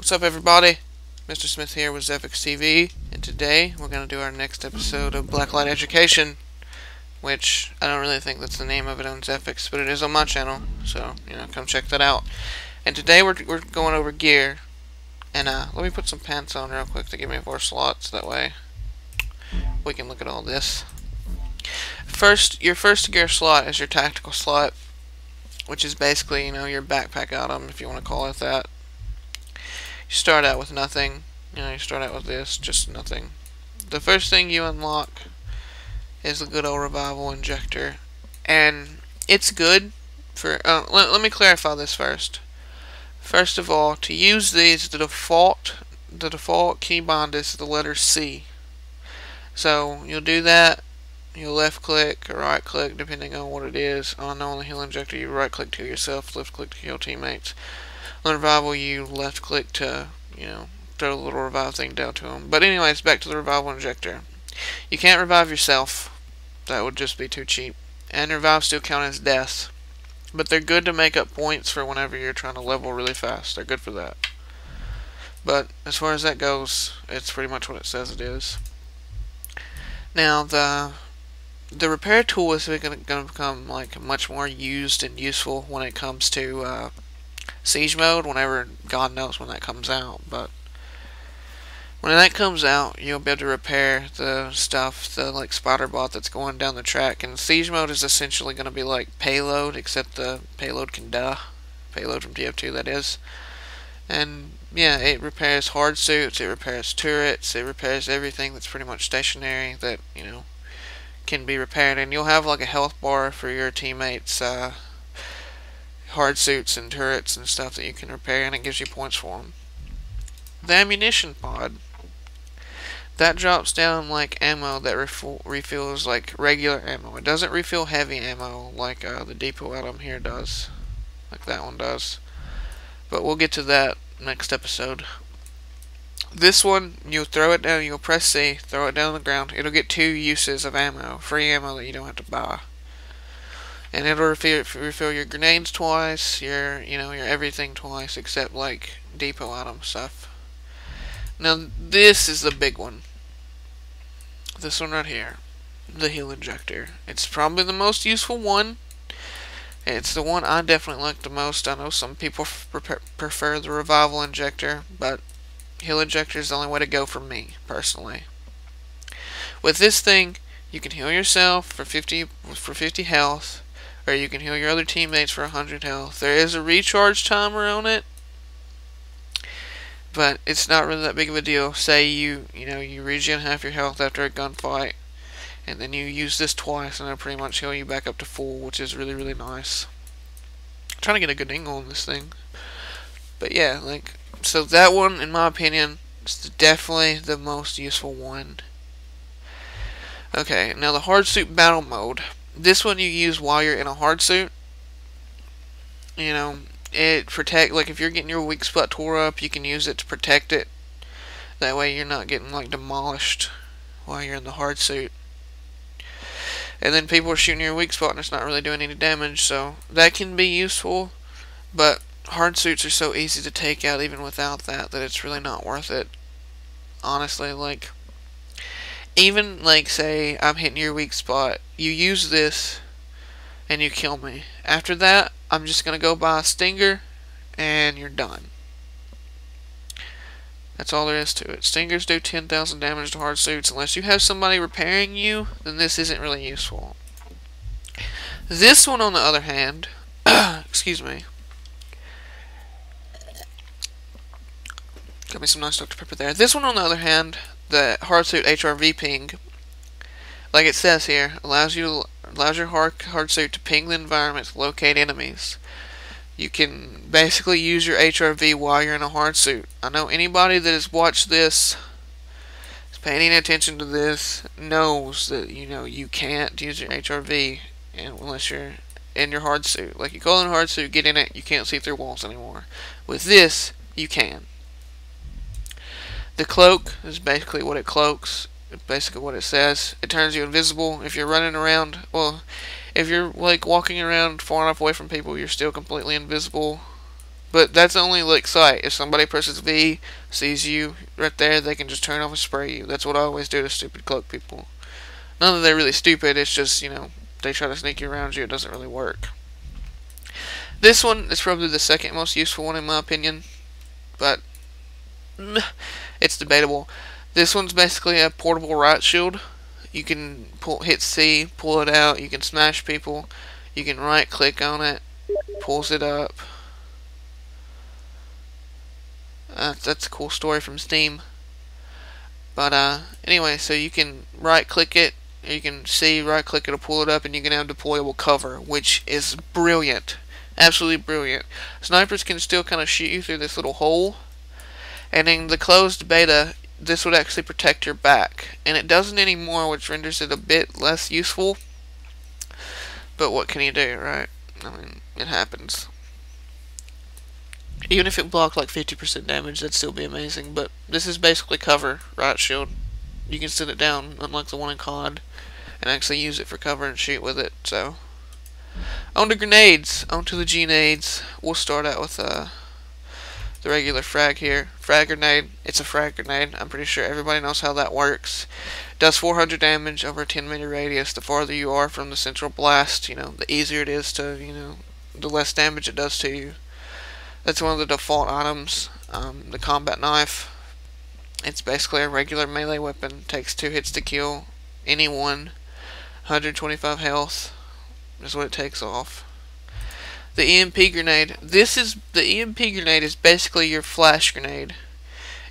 What's up, everybody? Mr. Smith here with Zephix TV, and today we're going to do our next episode of Blacklight Education, which I don't really think that's the name of it on Zephix, but it is on my channel, so, come check that out. And today we're going over gear, and let me put some pants on real quick to give me 4 slots, that way we can look at all this. Your first gear slot is your tactical slot, which is basically, your backpack item, if you want to call it that. You start out with nothing. You start out with this, just nothing. The first thing you unlock is the good old revival injector, and it's good for. Let me clarify this first. First of all, to use these, the default keybind is the letter C. So you'll do that. You'll left click or right click depending on what it is. I know on the heal injector you right click to yourself, left click to heal teammates. On revival you left click to, throw a little revive thing down to them. But anyways, back to the revival injector. You can't revive yourself. That would just be too cheap. And revives still count as deaths. But they're good to make up points for whenever you're trying to level really fast. They're good for that. But as far as that goes, it's pretty much what it says it is. Now the repair tool is going to become much more used and useful when it comes to siege mode, whenever God knows when that comes out. But when that comes out, you'll be able to repair the stuff, the spider bot that's going down the track. And siege mode is essentially going to be like payload, except the payload can die. Payload from TF2, that is. And yeah, it repairs hard suits, it repairs turrets, it repairs everything that's pretty much stationary that can be repaired. And you'll have a health bar for your teammates' hard suits and turrets and stuff that you can repair, and it gives you points for them. The ammunition pod, that drops down like ammo that refills like regular ammo. It doesn't refill heavy ammo like the depot item here does, like that one does. But we'll get to that next episode. This one, you'll throw it down, you'll press C, throw it down on the ground. It'll get 2 uses of ammo, free ammo that you don't have to buy. And it'll refill your grenades twice, your everything twice, except like depot item stuff. Now this is the big one. This one right here, the heal injector. It's probably the most useful one. It's the one I definitely like the most. I know some people prefer the revival injector, but heal injector is the only way to go for me personally. With this thing, you can heal yourself for 50 health. Or you can heal your other teammates for 100 health. There is a recharge timer on it, but it's not really that big of a deal. Say you regen half your health after a gunfight, and then you use this twice, and it'll pretty much heal you back up to full, which is really, really nice. I'm trying to get a good angle on this thing. But yeah, so that one, in my opinion, is definitely the most useful one. Okay, now the hard suit battle mode. This one you use while you're in a hard suit. It protect, if you're getting your weak spot tore up, you can use it to protect it. That way you're not getting demolished while you're in the hard suit. And then people are shooting your weak spot and it's not really doing any damage, so that can be useful. But hard suits are so easy to take out even without that it's really not worth it. Honestly, even say I'm hitting your weak spot, you use this and you kill me. After that, I'm just gonna go buy a stinger and you're done. That's all there is to it. Stingers do 10,000 damage to hard suits. Unless you have somebody repairing you, then this isn't really useful. This one, on the other hand, excuse me, got me some nice Dr. Pepper there. This one, on the other hand, the hard suit HRV ping, like it says here, allows your hard suit to ping the environment to locate enemies. You can basically use your HRV while you're in a hard suit. I know anybody that has watched this, is paying attention to this, knows that you can't use your HRV unless you're in your hard suit. You go in a hard suit, get in it, you can't see through walls anymore. With this, you can. The cloak is basically what it cloaks. It's basically what it says. It turns you invisible. If you're running around, if you're walking around far enough away from people, you're still completely invisible. But that's only like sight. If somebody presses V, sees you right there, they can just turn off and spray you. That's what I always do to stupid cloak people. Not that they're really stupid, it's just, you know, they try to sneak you around you, it doesn't really work. This one is probably the second most useful one in my opinion, but it's debatable. This one's basically a portable riot shield. You can hit C, pull it out, you can smash people, you can right click on it, pulls it up. That's a cool story from Steam. But anyway, so you can right click it, you can see, right click it to pull it up, and you can have deployable cover, which is brilliant. Absolutely brilliant. Snipers can still kind of shoot you through this little hole, and in the closed beta, this would actually protect your back. And it doesn't anymore, which renders it a bit less useful. But what can you do, right? I mean, it happens. Even if it blocked like 50% damage, that'd still be amazing. But this is basically cover, riot shield. You can sit it down, unlike the one in COD, and actually use it for cover and shoot with it. So, on to grenades. On to the G-nades. We'll start out with the regular frag here. Frag grenade. It's a frag grenade. I'm pretty sure everybody knows how that works. Does 400 damage over a 10-meter radius. The farther you are from the central blast, you know, the easier it is to, you know, the less damage it does to you. That's one of the default items. The combat knife. It's basically a regular melee weapon. Takes 2 hits to kill anyone. 125 health is what it takes off. The EMP grenade. The EMP grenade is basically your flash grenade.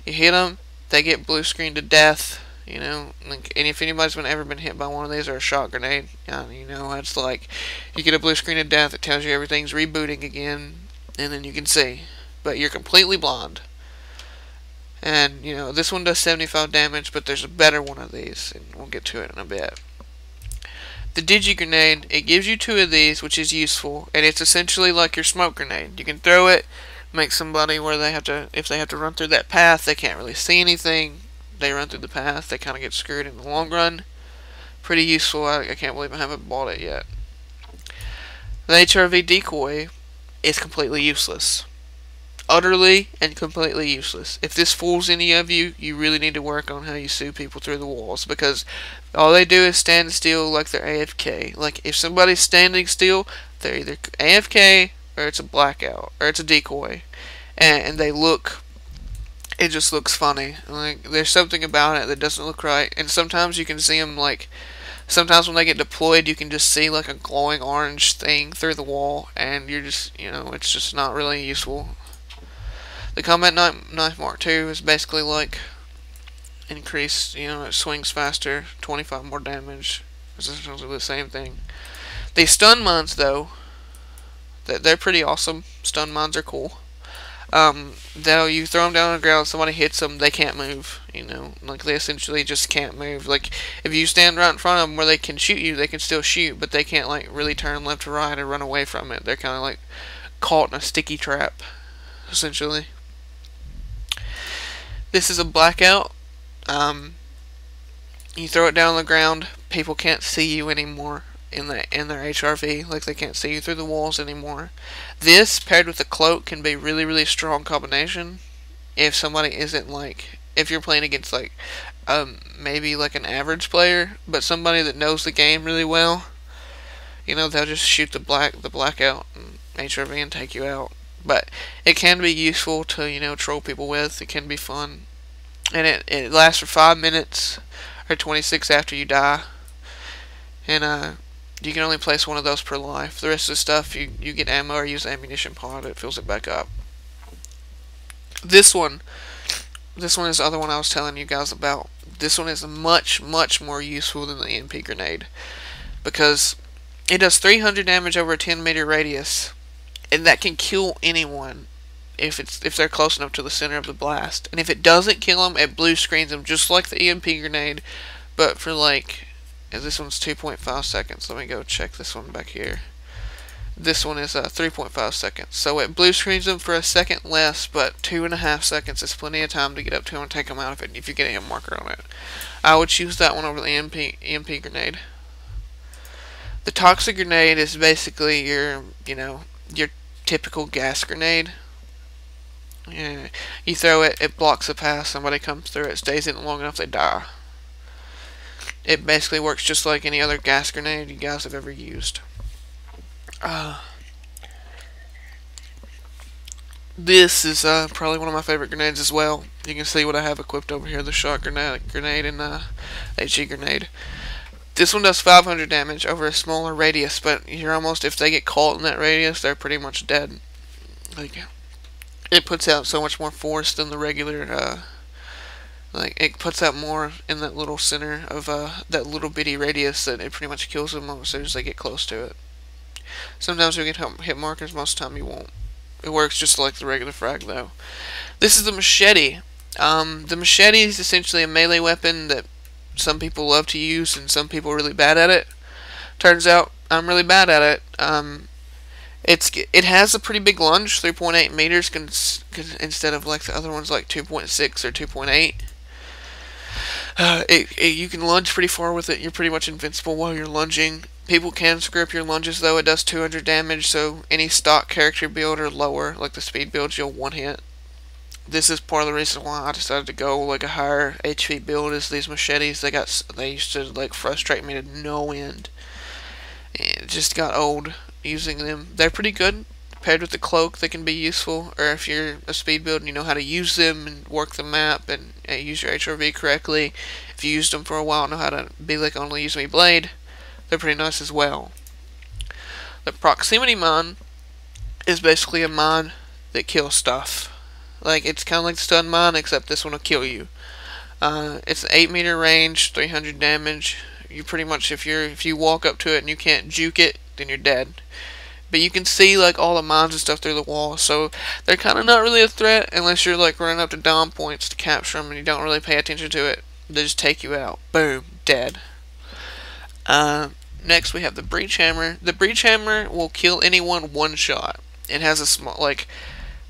You hit them, they get blue screen to death. You know, and if anybody's ever been hit by one of these or a shot grenade, you know, it's like you get a blue screen of death. It tells you everything's rebooting again. And then you can see, but you're completely blind. And you know, this one does 75 damage, but there's a better one of these, and we'll get to it in a bit. The digi grenade, it gives you 2 of these, which is useful, and it's essentially like your smoke grenade. You can throw it, make somebody where they have to, if they have to run through that path, they can't really see anything. They run through the path, they kind of get screwed in the long run. Pretty useful. I can't believe I haven't bought it yet. The HRV decoy is completely useless. Utterly and completely useless. If this fools any of you, you really need to work on how you sue people through the walls, because all they do is stand still like they're AFK. Like, if somebody's standing still, they're either AFK or it's a blackout or it's a decoy, and they look, it just looks funny. Like, there's something about it that doesn't look right. And sometimes you can see them, like, sometimes when they get deployed, you can just see like a glowing orange thing through the wall, and you're just, you know, it's just not really useful. The combat knife Mark II is basically like increased, you know, it swings faster, 25 more damage. It's essentially the same thing. The stun mines, though, they're pretty awesome. Stun mines are cool. Though you throw them down on the ground, somebody hits them, they can't move. You know, like they essentially just can't move. Like if you stand right in front of them where they can shoot you, they can still shoot, but they can't like really turn left to right or run away from it. They're kind of like caught in a sticky trap, essentially. This is a blackout. You throw it down on the ground, people can't see you anymore in their HRV, like they can't see you through the walls anymore. This paired with a cloak can be really, really strong combination if somebody isn't like, if you're playing against like maybe like an average player, but somebody that knows the game really well. You know, they'll just shoot the blackout and HRV and take you out. But it can be useful to, you know, troll people with. It can be fun. And it lasts for 5 minutes or 26 after you die. And you can only place one of those per life. The rest of the stuff, you get ammo or use ammunition pod, it fills it back up. This one is the other one I was telling you guys about. This one is much, much more useful than the EMP grenade, because it does 300 damage over a 10-meter radius, and that can kill anyone if they're close enough to the center of the blast. And if it doesn't kill them, it blue screens them, just like the EMP grenade, but for like, this one's 2.5 seconds. Let me go check this one back here. This one is 3.5 seconds. So it blue screens them for a second less, but 2.5 seconds is plenty of time to get up to them and take them out if you get a hit marker on it. I would choose that one over the EMP grenade. The toxic grenade is basically your, you know, your typical gas grenade. Yeah, you throw it, it blocks the path. Somebody comes through it, stays in it long enough, they die. It basically works just like any other gas grenade you guys have ever used. This is probably one of my favorite grenades as well. You can see what I have equipped over here: the shot grenade and HE grenade. This one does 500 damage over a smaller radius, but you're almost, if they get caught in that radius, they're pretty much dead. Like, it puts out so much more force than the regular, like, it puts out more in that little center of that little bitty radius that it pretty much kills them as soon as they get close to it. Sometimes you can hit markers, most of the time you won't. It works just like the regular frag, though. This is the machete. The machete is essentially a melee weapon that some people love to use and some people are really bad at it. Turns out I'm really bad at it. It has a pretty big lunge, 3.8 meters instead of like the other ones like 2.6 or 2.8. You can lunge pretty far with it. You're pretty much invincible while you're lunging. People can screw up your lunges though. It does 200 damage, so any stock character build or lower, like the speed builds, you'll one hit. This is part of the reason why I decided to go like a higher HP build. Is these machetes? They used to like frustrate me to no end. And it just got old using them. They're pretty good paired with the cloak. They can be useful, or if you're a speed build and you know how to use them and work the map and use your HRV correctly. If you used them for a while, know how to be like only use me blade. They're pretty nice as well. The proximity mine is basically a mine that kills stuff. Like, it's kind of like the stun mine, except this one will kill you. It's an 8-meter range, 300 damage. You pretty much, if you walk up to it and you can't juke it, then you're dead. But you can see like all the mines and stuff through the wall, so they're kind of not really a threat unless you're like running up to dom points to capture them and you don't really pay attention to it. They just take you out. Boom, dead. Next we have the breach hammer. The breach hammer will kill anyone one shot. It has a small, like,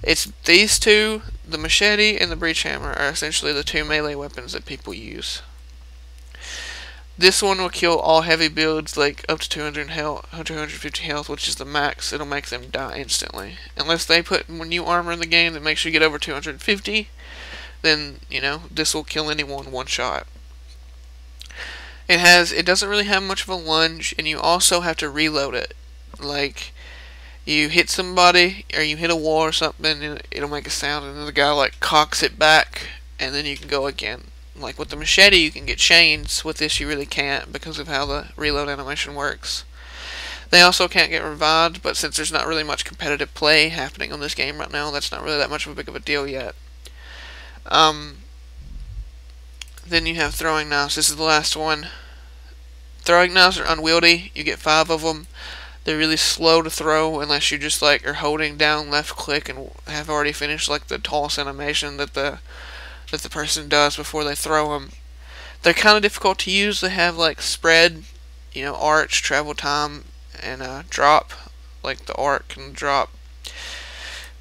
it's these two, the machete and the breach hammer, are essentially the two melee weapons that people use. This one will kill all heavy builds, like up to 200 health, 250 health, which is the max. It'll make them die instantly. Unless they put new armor in the game that makes you get over 250, then, you know, this will kill anyone one shot. It doesn't really have much of a lunge, and you also have to reload it. Like, you hit somebody, or you hit a wall or something, and it'll make a sound, and then the guy, like, cocks it back, and then you can go again. Like, with the machete, you can get chains. With this, you really can't, because of how the reload animation works. They also can't get revived, but since there's not really much competitive play happening on this game right now, that's not really that much of a big of a deal yet. Then you have throwing knives. This is the last one. Throwing knives are unwieldy. You get 5 of them. They're really slow to throw unless you just like are holding down left click and have already finished like the toss animation that the person does before they throw them. They're kind of difficult to use. They have like spread, you know, arch, travel time, and drop. Like the arc and drop.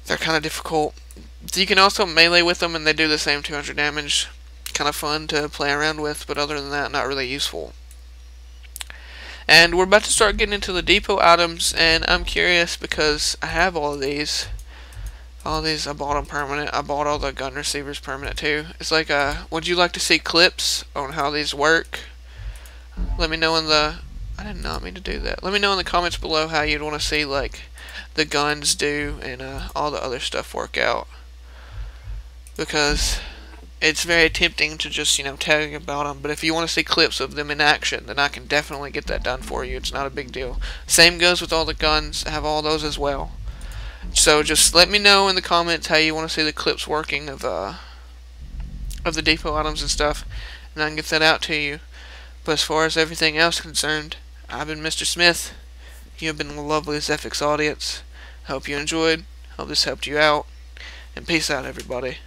They're kind of difficult. You can also melee with them and they do the same 200 damage. Kind of fun to play around with, but other than that, not really useful. And we're about to start getting into the depot items, and I'm curious because I have all of these. All of these, I bought them permanent. I bought all the gun receivers permanent too. It's like, would you like to see clips on how these work? Let me know in the... I did not mean to do that. Let me know in the comments below how you'd want to see, like, the guns do and all the other stuff work out. Because it's very tempting to just, you know, tell you about them. But if you want to see clips of them in action, then I can definitely get that done for you. It's not a big deal. Same goes with all the guns. I have all those as well. So just let me know in the comments how you want to see the clips working of the depot items and stuff, and I can get that out to you. But as far as everything else concerned, I've been Mr. Smith. You have been the lovely Zephix audience. Hope you enjoyed. Hope this helped you out. And peace out, everybody.